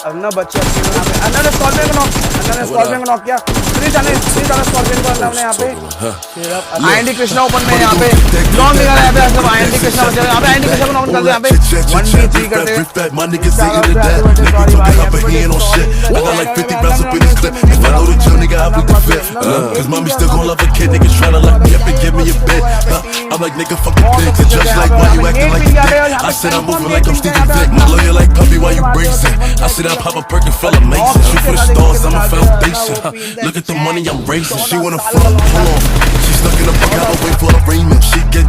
अन्ना बच्चे अच्छे यहाँ पे अन्ना ने स्कॉर्पियन को नॉक किया। थ्री जाने स्कॉर्पियन को अन्ना ने यहाँ पे। आईएनडी कृष्णा ओपन में यहाँ पे लॉन्ग निकाला यहाँ पे सब आईएनडी कृष्णा बचे यहाँ पे आईएनडी कृष्णा को नॉक कर दिया यहाँ पे 1v3 करते हैं। Cause mommy still gon' love a kid, niggas tryna lock me up and give me a bed. I'm like, nigga, fuck the thing. The judge like, why you acting like a dick? I said I'm moving like I'm Stevie Vick. My lawyer like, puppy, why you bracing? I said I pop a perk and fell amazing. Shoot for the stars, I'm a foundation. Look at the money I'm raising. She wanna fuck, hold on. She stuck in the bucket, I wait for a arraignment. She get